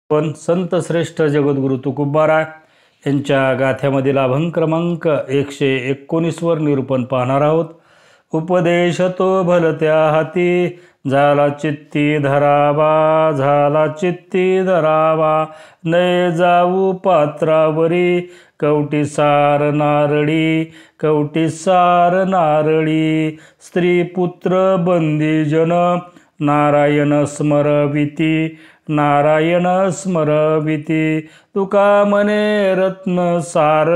पण संत श्रेष्ठ जगद्गुरु तुकोबाराय यांच्या गाथ्यामधील अभंग क्रमांक 119 वर निरूपण पाहणार आहोत. उपदेश तो भलत्या हाती झाला चित्ती धरावा, झाला चित्ती धरावा, नये जाऊ पात्रावरी कवटी सार नारळी, कवटी सार नारळी. स्त्री पुत्र बंदीजन नारायण स्मरविती, नारायण स्मरविती. तुका म्हणे रत्न सार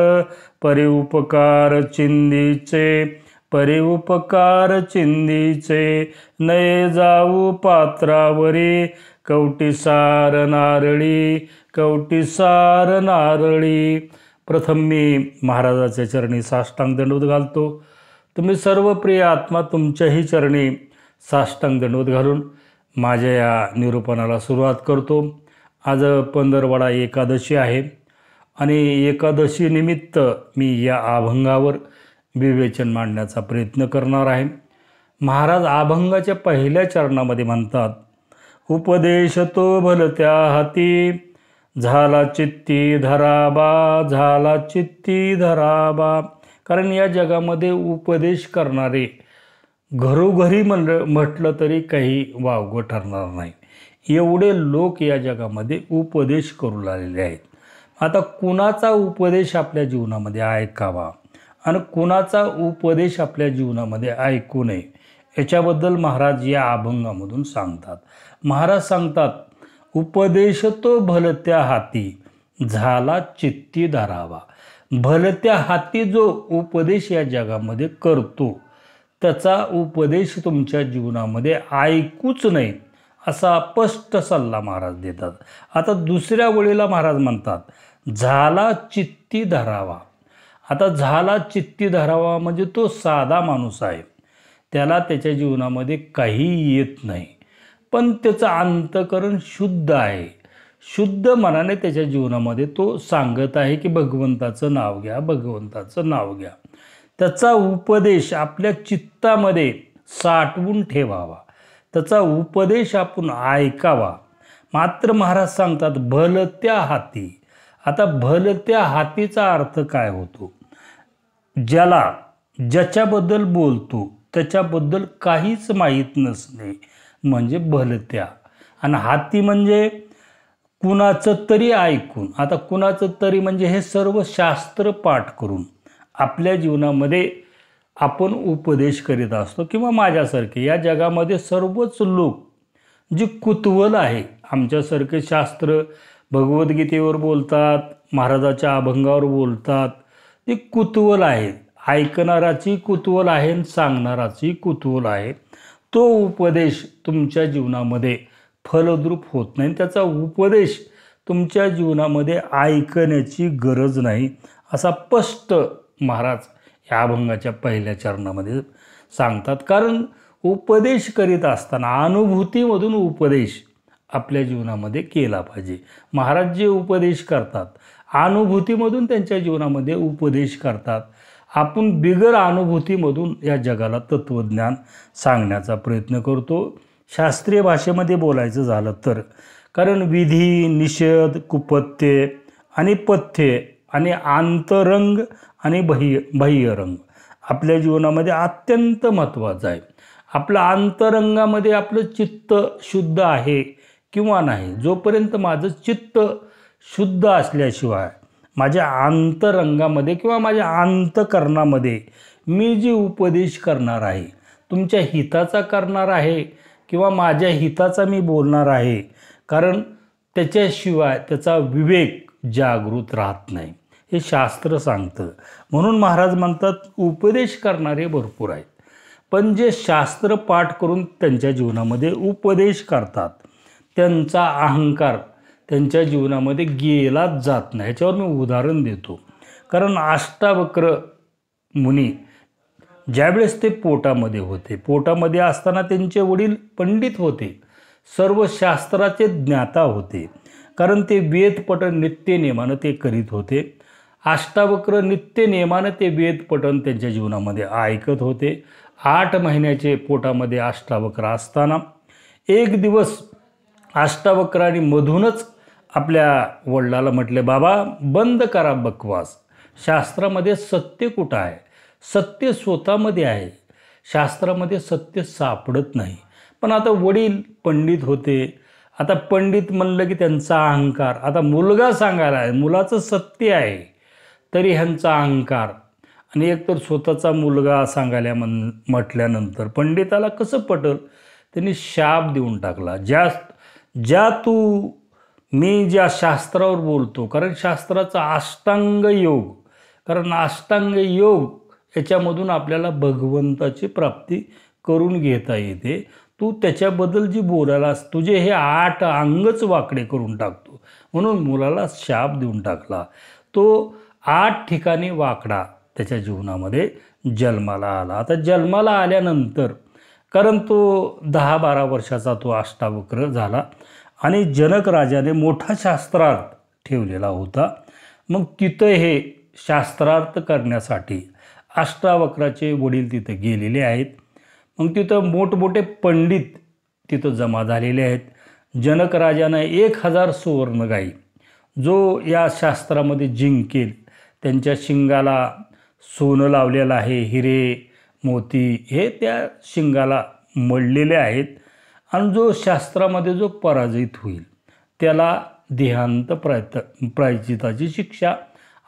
परिउपकार चिंदीचे, परिउपकार चिंदीचे. नये जाऊ पात्रावरी कवटी सार नारळी, कवटी सार नारळी. प्रथम मी महाराजाच्या चरणी साष्टांग दंडवत घालतो. तुम्ही सर्व प्रिय आत्मा तुमच्याही चरणी साष्टांग दंडवत घालून माझ्या या निरूपणाला सुरुवात करतो. आज पंधरवडा एकादशी आहे आणि एकादशी निमित्त मी या अभंगावर विवेचन मांडण्याचा प्रयत्न करणार आहे. महाराज अभंगाच्या पहिल्या चरणामध्ये म्हणतात, उपदेश तो भलत्या हाती झाला चित्ती धराबा, झाला चित्ती धराबा. कारण या जगामध्ये उपदेश करणारे घरोघरी म्हटलं तरी काही वावगं ठरणार नाही. एवढे लोक या जगामध्ये उपदेश करू लागलेले आहेत. आता कुणाचा उपदेश आपल्या जीवनामध्ये ऐकावा आणि कुणाचा उपदेश आपल्या जीवनामध्ये ऐकू नये याच्याबद्दल महाराज या अभंगामधून सांगतात. महाराज सांगतात, उपदेश तो भलत्या हाती झाला चित्ती धरावा. भलत्या हाती जो उपदेश या जगामध्ये करतो त्याचा उपदेश तुमच्या जीवनामध्ये ऐकूच नये असा स्पष्ट सल्ला महाराज देतात. आता दुसऱ्या वेळेला महाराज म्हणतात, झाला चित्ती धरावा. आता झाला चित्ती धरावा म्हणजे तो साधा माणूस आहे, त्याला त्याच्या जीवनामध्ये काही येत नाही, पण त्याचं अंतःकरण शुद्ध आहे. शुद्ध मनाने त्याच्या जीवनामध्ये तो सांगत आहे की भगवंताचं नाव घ्या, भगवंताचं नाव घ्या. त्याचा उपदेश आपल्या चित्तामध्ये साठवून ठेवावा, त्याचा उपदेश आपण ऐकावा. मात्र महाराज सांगतात भलत्या हाती. आता भलत्या हातीचा अर्थ काय होतो? ज्याच्याबद्दल बोलतो त्याच्याबद्दल काहीच माहीत नसणे म्हणजे भलत्या. आणि हाती म्हणजे कुणाचं तरी ऐकून. आता कुणाचं तरी म्हणजे हे सर्व शास्त्र पाठ करून आपल्या जीवनामध्ये आपण उपदेश करीत असतो. किंवा माझ्यासारखे या जगामध्ये सर्वच लोक जी कुतूहल आहे, आमच्यासारखे शास्त्र भगवद्गीतेवर बोलतात, महाराजाच्या अभंगावर बोलतात, ते कुतूहल आहे. ऐकणाराची कुतूहल आहे आणि सांगणाराची कुतूहल आहे. तो उपदेश तुमच्या जीवनामध्ये फलद्रूप होत नाही, त्याचा उपदेश तुमच्या जीवनामध्ये ऐकण्याची गरज नाही असा स्पष्ट महाराज या अभंगाच्या पहिल्या चरणामध्ये सांगतात. कारण उपदेश करीत असताना अनुभूतीमधून उपदेश आपल्या जीवनामध्ये केला पाहिजे. महाराज जे उपदेश करतात अनुभूतीमधून त्यांच्या जीवनामध्ये उपदेश करतात. आपण बिगर अनुभूतीमधून या जगाला तत्त्वज्ञान सांगण्याचा प्रयत्न करतो. शास्त्रीय भाषेमध्ये बोलायचं झालं तर, कारण विधी, निषेध, कुपथ्ये आणि पथ्ये आणि आंतरंग आणि बाह्यरंग आपल्या जीवनामध्ये अत्यंत महत्त्वाचं आहे. आपल्या अंतरंगामध्ये आपलं चित्त शुद्ध आहे किंवा नाही, जोपर्यंत माझं चित्त शुद्ध असल्याशिवाय माझ्या अंतरंगामध्ये किंवा माझ्या अंतःकरणामध्ये मी जे उपदेश करणार आहे तुमच्या हिताचा करणार आहे किंवा माझ्या हिताचा मी बोलणार आहे, कारण त्याच्याशिवाय त्याचा विवेक जागृत राहत नाही हे शास्त्र सांगतं. म्हणून महाराज म्हणतात उपदेश करणारे भरपूर आहेत, पण जे शास्त्र पाठ करून त्यांच्या जीवनामध्ये उपदेश करतात त्यांचा अहंकार त्यांच्या जीवनामध्ये गेलाच जात नाही. ह्याच्यावर मी उदाहरण देतो. कारण अष्टावक्र मुनी ज्यावेळेस ते पोटामध्ये होते, पोटामध्ये असताना त्यांचे वडील पंडित होते, सर्व शास्त्राचे ज्ञाता होते. कारण ते वेदपठण नित्यनेमानं ते करीत होते. अष्टावक्र नित्य नेमानं ते वेदपठण त्यांच्या जीवनामध्ये ऐकत होते. 8 महिन्याचे पोटामध्ये अष्टावक्र असताना एक दिवस अष्टावक्रांनी मधूनच आपल्या वडिलाला म्हटले, बाबा बंद करा बकवास, शास्त्रामध्ये सत्य कुठं आहे? सत्य स्वतःमध्ये आहे, शास्त्रामध्ये सत्य सापडत नाही. पण आता वडील पंडित होते. आता पंडित म्हणलं की त्यांचा अहंकार. आता मुलगा सांगायला आहे, मुलाचं सत्य आहे, तरी ह्यांचा अहंकार. आणि एकतर स्वतःचा मुलगा सांगायला म्हटल्यानंतर पंडिताला कसं पटल? त्यांनी शाप देऊन टाकला, मी ज्या शास्त्रावर बोलतो, कारण शास्त्राचा अष्टांग योग, कारण अष्टांग योग याच्यामधून आपल्याला भगवंताची प्राप्ती करून घेता येते. तू त्याच्याबद्दल जी बोलायलास, तुझे हे 8 अंगच वाकडे करून टाकतो. म्हणून मुलाला शाप देऊन टाकला. तो 8 ठिकाणी वाकडा त्याच्या जीवनामध्ये जन्माला आला. आता जन्माला आल्यानंतर, कारण तो 10-12 वर्षाचा तो अष्टावक्र झाला आणि जनक राजाने मोठा शास्त्रार्थ ठेवलेला होता. मग तिथं हे शास्त्रार्थ करण्यासाठी अष्टावक्राचे वडील तिथं गेलेले आहेत. मग तिथं मोठमोठे पंडित तिथं जमा झालेले आहेत. जनक राजानं 1000 सुवर्णगाई, जो या शास्त्रामध्ये जिंकेल, त्यांच्या शिंगाला सोनं लावलेलं आहे, हिरे मोती हे त्या शिंगाला मळलेले आहेत. आणि जो शास्त्रामध्ये जो पराजित होईल त्याला देहांत प्रायश्चिताची शिक्षा,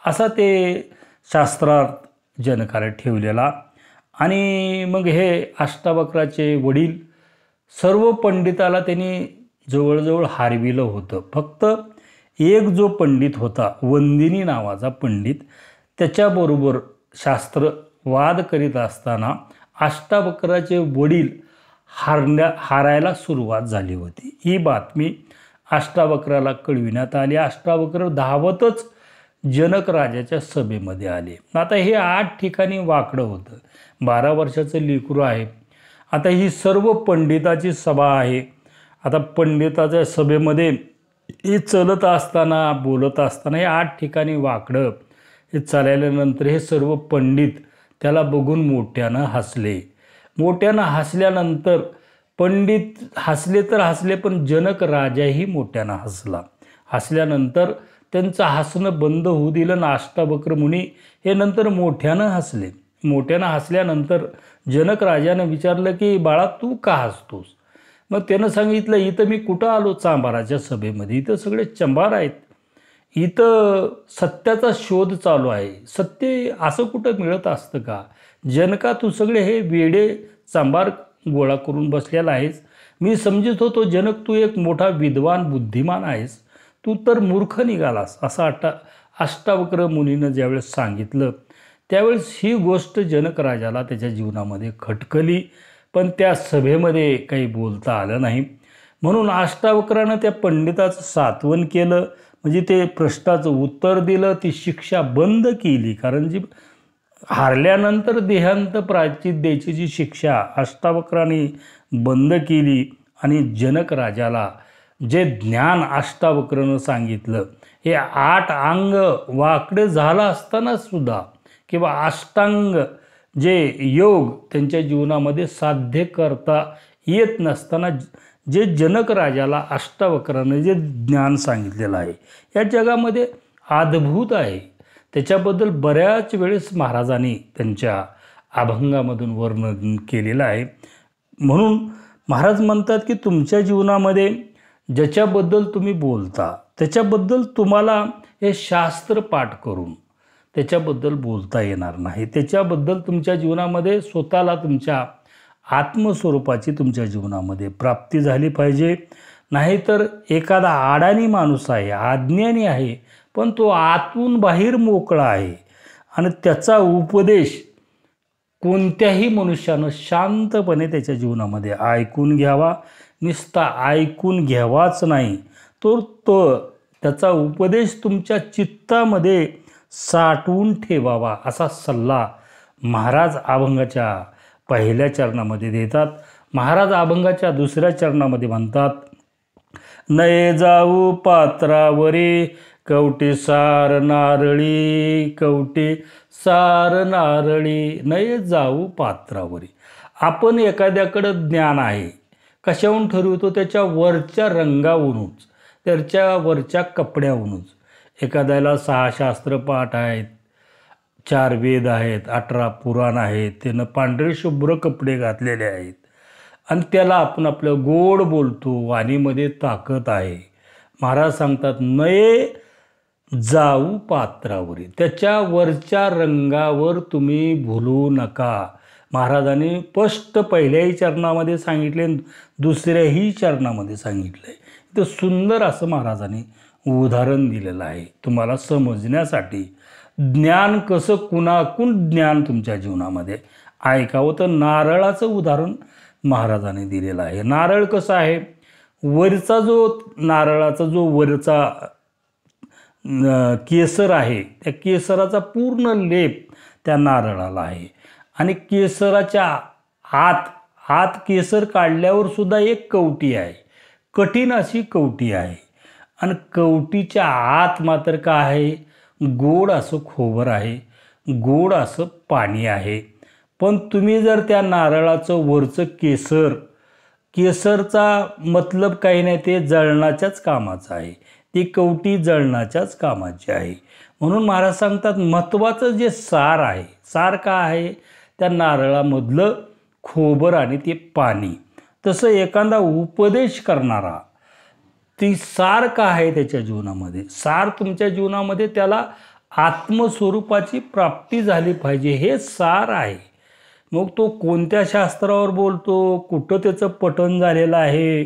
असा ते शास्त्रार्थ जनकाने ठेवलेला. आणि मग हे अष्टावक्राचे वडील सर्व पंडिताला त्यांनी जवळजवळ हारविलं होतं. फक्त एक जो पंडित होता, वंदिनी नावाचा पंडित, त्याच्याबरोबर शास्त्र वाद करीत असताना अष्टावक्राचे वडील हारायला सुरुवात झाली होती. ही बातमी अष्टावक्राला कळविण्यात आली. अष्टावक्र धावतच जनक राजाच्या सभेमध्ये आले. आता हे 8 ठिकाणी वाकडं होतं. 12 वर्षाचं लेकरू आहे. आता ही सर्व पंडिताची सभा आहे. आता पंडिताच्या सभेमध्ये हे चलत असताना, बोलत असताना हे 8 ठिकाणी वाकडं हे चालल्यानंतर हे सर्व पंडित त्याला बघून मोठ्यानं हसले. मोठ्यानं हसल्यानंतर पंडित हसले तर हसले, पण जनक राजाही मोठ्यानं हसला. हसल्यानंतर त्यांचं हसणं बंद होऊ दिलं ना. अष्टावक्र मुनी हे नंतर मोठ्यानं हसले. मोठ्यानं हसल्यानंतर जनक राजानं विचारलं की बाळा तू का हसतोस? मग त्यानं सांगितलं, इथं मी कुठं आलो? चांभाराच्या सभेमध्ये. इथं सगळे चंभार आहेत. इथं सत्याचा शोध चालू आहे. सत्य असं कुठं मिळत असतं का? जनका तू सगळे हे वेडे चांभार गोळा करून बसलेला आहेस. मी समजत होतो जनक तू एक मोठा विद्वान बुद्धिमान आहेस, तू तर मूर्ख निघालास, असं अष्टावक्र मुनीनं ज्यावेळेस सांगितलं त्यावेळेस ही गोष्ट जनक राजाला त्याच्या जीवनामध्ये खटकली. पण त्या सभेमध्ये काही बोलता आलं नाही. म्हणून अष्टावक्रानं त्या पंडिताचं सांत्वन केलं, म्हणजे ते प्रश्नाचं उत्तर दिलं, ती शिक्षा बंद केली. कारण जी हारल्यानंतर देहांत प्रायश्चित द्यायची जी शिक्षा अष्टावक्राने बंद केली. आणि जनक राजाला जे ज्ञान अष्टावक्रानं सांगितलं, हे 8 अंग वाकडे झालं असताना सुद्धा किंवा अष्टांग जे योग त्यांच्या जीवनामध्ये साध्य करता येत नसताना जे जनक राजाला अष्टावक्रानं जे ज्ञान सांगितलेलं आहे, या जगामध्ये अद्भुत आहे. त्याच्याबद्दल बऱ्याच वेळेस महाराजांनी त्यांच्या अभंगामधून वर्णन केलेलं आहे. म्हणून महाराज म्हणतात की तुमच्या जीवनामध्ये ज्याच्याबद्दल तुम्ही बोलता त्याच्याबद्दल तुम्हाला हे शास्त्र पाठ करून त्याच्याबद्दल बोलता येणार नाही. त्याच्याबद्दल तुमच्या जीवनामध्ये स्वतःला तुमच्या आत्मस्वरूपाची तुमच्या जीवनामध्ये प्राप्ती झाली पाहिजे. नाहीतर एखादा अडाणी माणूस आहे, अज्ञानी आहे, पण तो आतून बाहेर मोकळा आहे आणि त्याचा उपदेश कोणत्याही मनुष्यानं शांतपणे त्याच्या जीवनामध्ये ऐकून घ्यावा. नुसता ऐकून घ्यावाच नाही, तो त्याचा उपदेश तुमच्या चित्तामध्ये साठवून ठेवावा, असा सल्ला महाराज अभंगाच्या पहिल्या चरणामध्ये देतात. महाराज अभंगाच्या दुसऱ्या चरणामध्ये म्हणतात, नये जाऊ पात्रावरी कवटी सार नारळी, कवटी सार नारळी. नये जाऊ पात्रावरी. आपण एखाद्याकडं ज्ञान आहे, कशाहून ठरवतो? त्याच्या वरच्या रंगावरूनच. त्याच्या वरच्या कपड्याहूनच एखाद्याला 6 शास्त्रपाठ आहेत, 4 वेद आहेत, 18 पुराण आहेत, त्यानं पांढरे शुभ्र कपडे घातलेले आहेत आणि त्याला आपण आपलं गोड बोलतो, वाणीमध्ये ताकद आहे. महाराज सांगतात नये जाऊ पात्रावरी, त्याच्या वरच्या रंगावर तुम्ही भुलू नका. महाराजांनी स्पष्ट पहिल्याही चरणामध्ये सांगितले, दुसऱ्याही चरणामध्ये सांगितलं आहे. तर सुंदर असं महाराजांनी उदाहरण दिलेलं आहे तुम्हाला समजण्यासाठी. ज्ञान कसं कुणाकून ज्ञान तुमच्या जीवनामध्ये ऐकावं, तर नारळाचं उदाहरण महाराजांनी दिलेलं आहे. नारळ कसं आहे, वरचा जो नारळाचा जो वरचा केसर आहे, त्या केसराचा पूर्ण लेप त्या नारळाला आहे आणि केसराच्या आत केसर काढल्यावर सुद्धा एक कवटी आहे, कठीण अशी कवटी आहे आणि कवटीच्या आत मात्र काय आहे, गोड असं खोबर आहे, गोड असं पाणी आहे. पण तुम्ही जर त्या नारळाचं वरचं केसरचा मतलब काही नाही, ते जळणाच्याच कामाचं आहे, ती कवटी जळणाच्याच कामाची आहे. म्हणून महाराज सांगतात महत्त्वाचं जे सार आहे, सार का आहे, त्या नारळामधलं खोबर आणि ते पाणी. तसं एखादा उपदेश करणारा ती सार का आहे त्याच्या जीवनामध्ये, सार तुमच्या जीवनामध्ये त्याला आत्मस्वरूपाची प्राप्ती झाली पाहिजे, हे सार आहे. मग तो कोणत्या शास्त्रावर बोलतो, कुठं त्याचं पठण झालेलं आहे,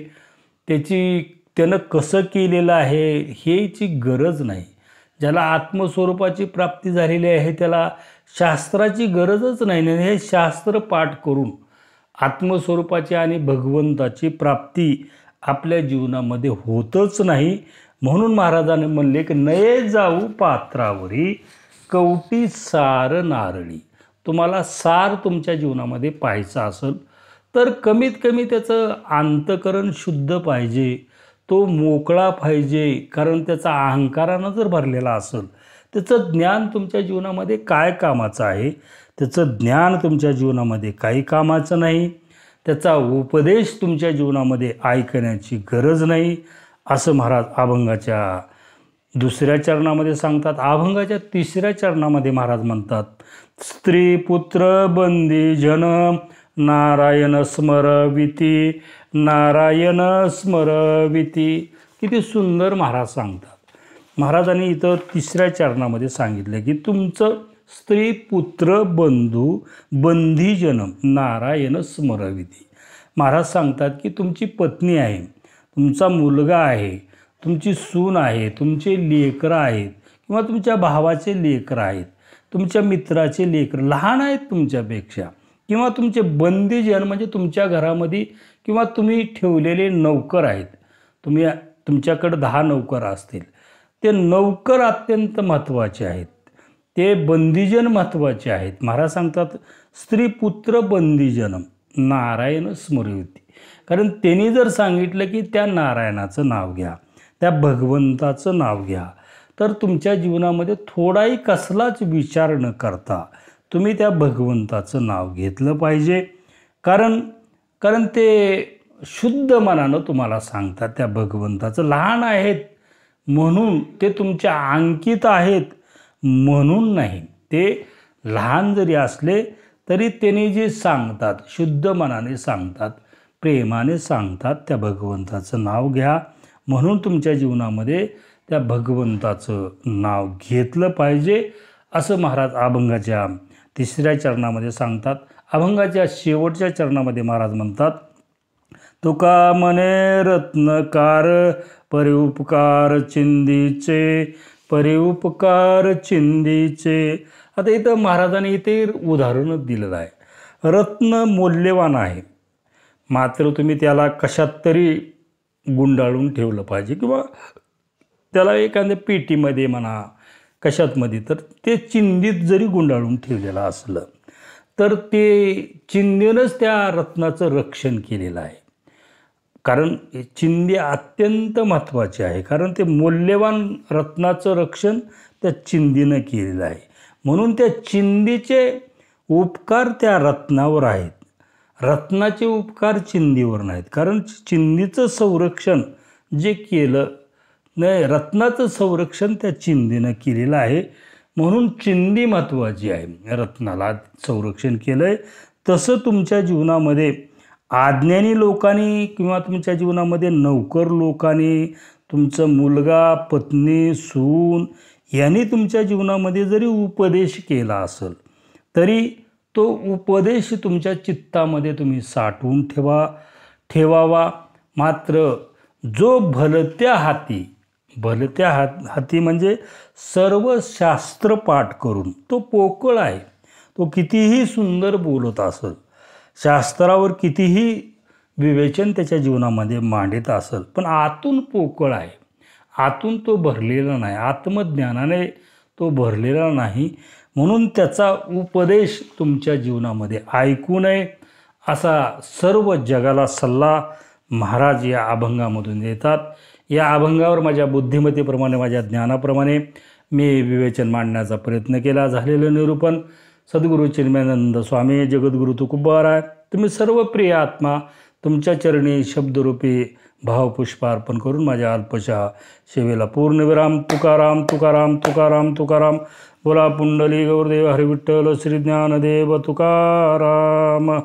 त्यानं कसं केलेलं आहे, ह्याची गरज नाही. ज्याला आत्मस्वरूपाची प्राप्ती झालेली आहे त्याला शास्त्राची गरजच नाही. हे शास्त्र पाठ करून आत्मस्वरूपाची आणि भगवंताची प्राप्ती आपल्या जीवनामध्ये होतच नाही. म्हणून महाराजांनी म्हणले की नये जाऊ पात्रावरी कवटी सार नारळी. तुम्हाला सार तुमच्या जीवनामध्ये पाहायचं असेल तर कमीत कमी त्याचं अंतःकरण शुद्ध पाहिजे, तो मोकळा पाहिजे. कारण त्याचा अहंकारानं जर भरलेला असेल, त्याचं ज्ञान तुमच्या जीवनामध्ये काय कामाचं आहे, त्याचं ज्ञान तुमच्या जीवनामध्ये काही कामाचं नाही, त्याचा उपदेश तुमच्या जीवनामध्ये ऐकण्याची गरज नाही, असं महाराज अभंगाच्या 2ऱ्या चरणामध्ये सांगतात. अभंगाच्या 3ऱ्या चरणामध्ये महाराज म्हणतात स्त्री पुत्र बंदी जन नारायण स्मरविती, नारायण स्मरविती. किती सुंदर महाराज सांगतात. महाराजांनी इथं 3ऱ्या चरणामध्ये सांगितलं की तुमचं स्त्री पुत्र बंधू बंधीजन नारायण स्मरविती. महाराज सांगतात की तुमची पत्नी आहे, तुमचा मुलगा आहे, तुमची सून आहे, तुमचे लेकरं आहेत किंवा तुमच्या भावाचे लेकरं आहेत, तुमच्या मित्राचे लेकरं लहान आहेत तुमच्यापेक्षा, किंवा तुमचे बंदीजन म्हणजे तुमच्या घरामध्ये किंवा तुम्ही ठेवलेले नौकर आहेत, तुमच्याकडे 10 नौकर असतील, ते नौकर अत्यंत महत्त्वाचे आहेत, ते बंदीजन महत्त्वाचे आहेत. महाराज सांगतात स्त्री पुत्र बंदीजन नारायण स्मरविती. कारण त्यांनी जर सांगितलं की त्या नारायणाचं नाव घ्या, त्या भगवंताचं नाव घ्या, तर तुमच्या जीवनामध्ये थोडाही कसलाच विचार न करता तुम्ही त्या भगवंताचं नाव घेतलं पाहिजे. कारण ते शुद्ध मनानं तुम्हाला सांगतात त्या भगवंताचं. लहान आहेत म्हणून ते तुमच्या अंकित आहेत म्हणून नाही, ते लहान जरी असले तरी त्यांनी जे सांगतात शुद्ध मनाने सांगतात, प्रेमाने सांगतात, त्या भगवंताचं नाव घ्या. म्हणून तुमच्या जीवनामध्ये त्या भगवंताचं नाव घेतलं पाहिजे, असं महाराज अभंगाच्या 3ऱ्या चरणामध्ये सांगतात. अभंगाच्या शेवटच्या चरणामध्ये महाराज म्हणतात तुका मने रत्नकार परिउपकार चिंदीचे, परिउपकार चिंदीचे. आता इथं महाराजांनी इथे उदाहरणच दिलेलं आहे. रत्न मौल्यवान आहे, मात्र तुम्ही त्याला कशात तरी गुंडाळून ठेवलं पाहिजे किंवा त्याला एखाद्या पेटीमध्ये म्हणा कशातमध्ये, तर ते चिंधीत जरी गुंडाळून ठेवलेलं असलं तर ते चिंधीनंच त्या रत्नाचं रक्षण केलेलं आहे. कारण चिंधी अत्यंत महत्त्वाची आहे, कारण ते मौल्यवान रत्नाचं रक्षण त्या चिंधीनं केलेलं आहे. म्हणून त्या चिंधीचे उपकार त्या रत्नावर आहेत, रत्नाचे उपकार चिंधीवर नाहीत. कारण चिंधीचं संरक्षण जे केलं नाही, रत्नाचं संरक्षण त्या चिंधीनं केलेलं आहे, म्हणून चिंधी महत्त्वाची आहे. रत्नाला संरक्षण केलं आहे. तसं तुमच्या जीवनामध्ये अज्ञानी लोकांनी किंवा तुमच्या जीवनामध्ये नोकर लोकांनी, तुमचं मुलगा, पत्नी, सून यांनी तुमच्या जीवनामध्ये जरी उपदेश केला असेल, तरी तो उपदेश तुमच्या चित्तामध्ये तुम्ही साठवून ठेवावा. मात्र जो भलत्या हाती म्हणजे सर्व शास्त्र पाठ करून तो पोकळ आहे, तो कितीही सुंदर बोलत असेल, शास्त्रावर कितीही विवेचन त्याच्या जीवनामध्ये मांडत असेल, पण आतून पोकळ आहे, आतून तो भरलेला नाही, आत्मज्ञानाने तो भरलेला नाही. म्हणून त्याचा उपदेश तुमच्या जीवनामध्ये ऐकू नये असा सर्व जगाला सल्ला महाराज या अभंगामधून देतात. या अभंगावर माझ्या बुद्धिमत्तेप्रमाणे, माझ्या ज्ञानाप्रमाणे मी विवेचन मांडण्याचा प्रयत्न केला. झालेलं निरूपण सद्गुरू चिन्मयानंद स्वामी जगद्गुरु तुकोबाराय. तुम्ही सर्व प्रिय आत्मा तुमच्या चरणी शब्दरूपी भावपुष्प अर्पण करून माझ्या अल्पशा सेवेला पूर्णविराम. तुकाराम तुकाराम तुकाराम तुकाराम. बोला पुंडली गौरदेव हरिविठ्ठल श्री ज्ञानदेव तुकाराम.